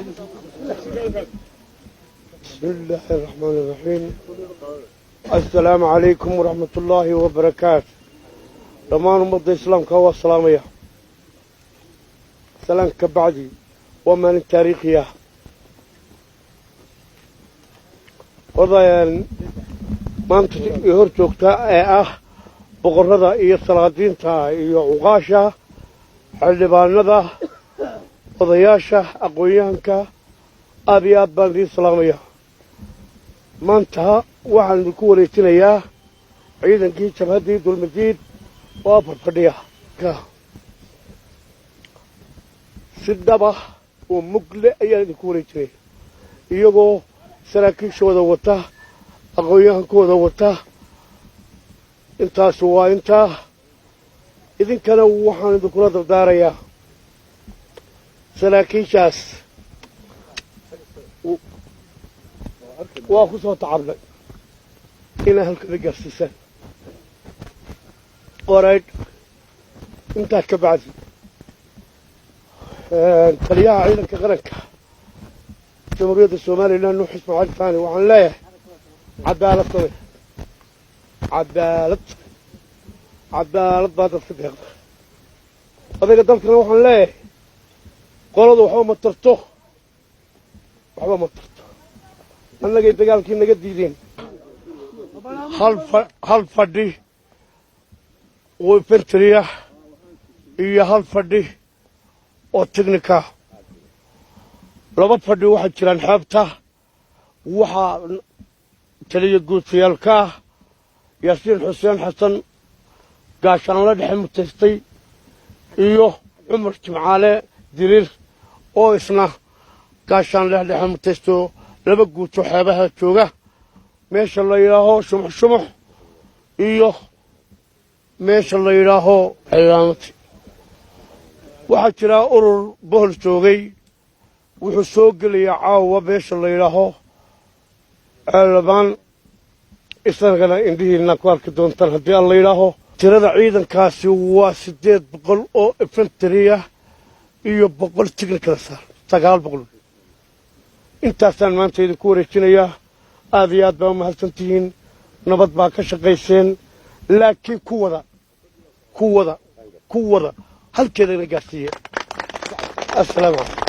بسم الله الرحمن الرحيم. السلام عليكم ورحمة الله وبركاته. دمان مضي الإسلام كهو السلامية سلام كبعدي ومن التاريخية وضعين ما انت يهرتوكتا بقرده iyo salaadiinta iyo uqaasha xildhibaanada odayaasha aqoonyahanka aad iyo aad baan idin salaamaya maanta waxaan ku wareejinayaa ciidankii jabhadii dulmadiid oo fadhiya si dhab ah oo mugle ayaan idinku wareejinaya iyagoo saraakiishooda wata aqoonyahankooda wata intaas waa intaa idinkana waxaan idinkula dardaarayaa saraakiishaas waa ku soo tacabnay inay halkana gaarsiisaan qoraydh intaa ka bacdi taliyaha ciidanka qaranka jamhuuriyadda somalilan nuux ismaaciil taani waxaan leeyahay cadaalad samee cadaalad baa dadka deeqda odayga dalkana waxaan leeyahay qoladu waxba ma tarto annagay dagaalkii naga diideen hal fadhi oo infantry iyo hal fadhi oo technica laba fadhi waxaa jiraan xeebta waxaa taliya guutayaalka yaasiin xuseen xasan gaashaanla dhexe mutaystay iyo cumar jimcaale diriir oo isna gaashaanle dhexe mutaysto laba guuto xeebaha jooga meesha la yidhaaho shumux shumux iyo meesha la yidhaaho ciidamati waxaa jira urur bohol joogay wuxuu soo gelayaa caawa meesha la yidhaaho ceelabaan isagana indhihiina ku arki doontaan haddii aan la yidhaaho tirada ciidankaasi waa 800 oo infantry iyo 100 technical saar 900 intaasaan maanta idinku wareejinayaa aad iyo aad baa u mahadsantihiin nabad baa ka shaqayseen laakiin ku wada halkeedana gaarsiiye assalaamu calaykum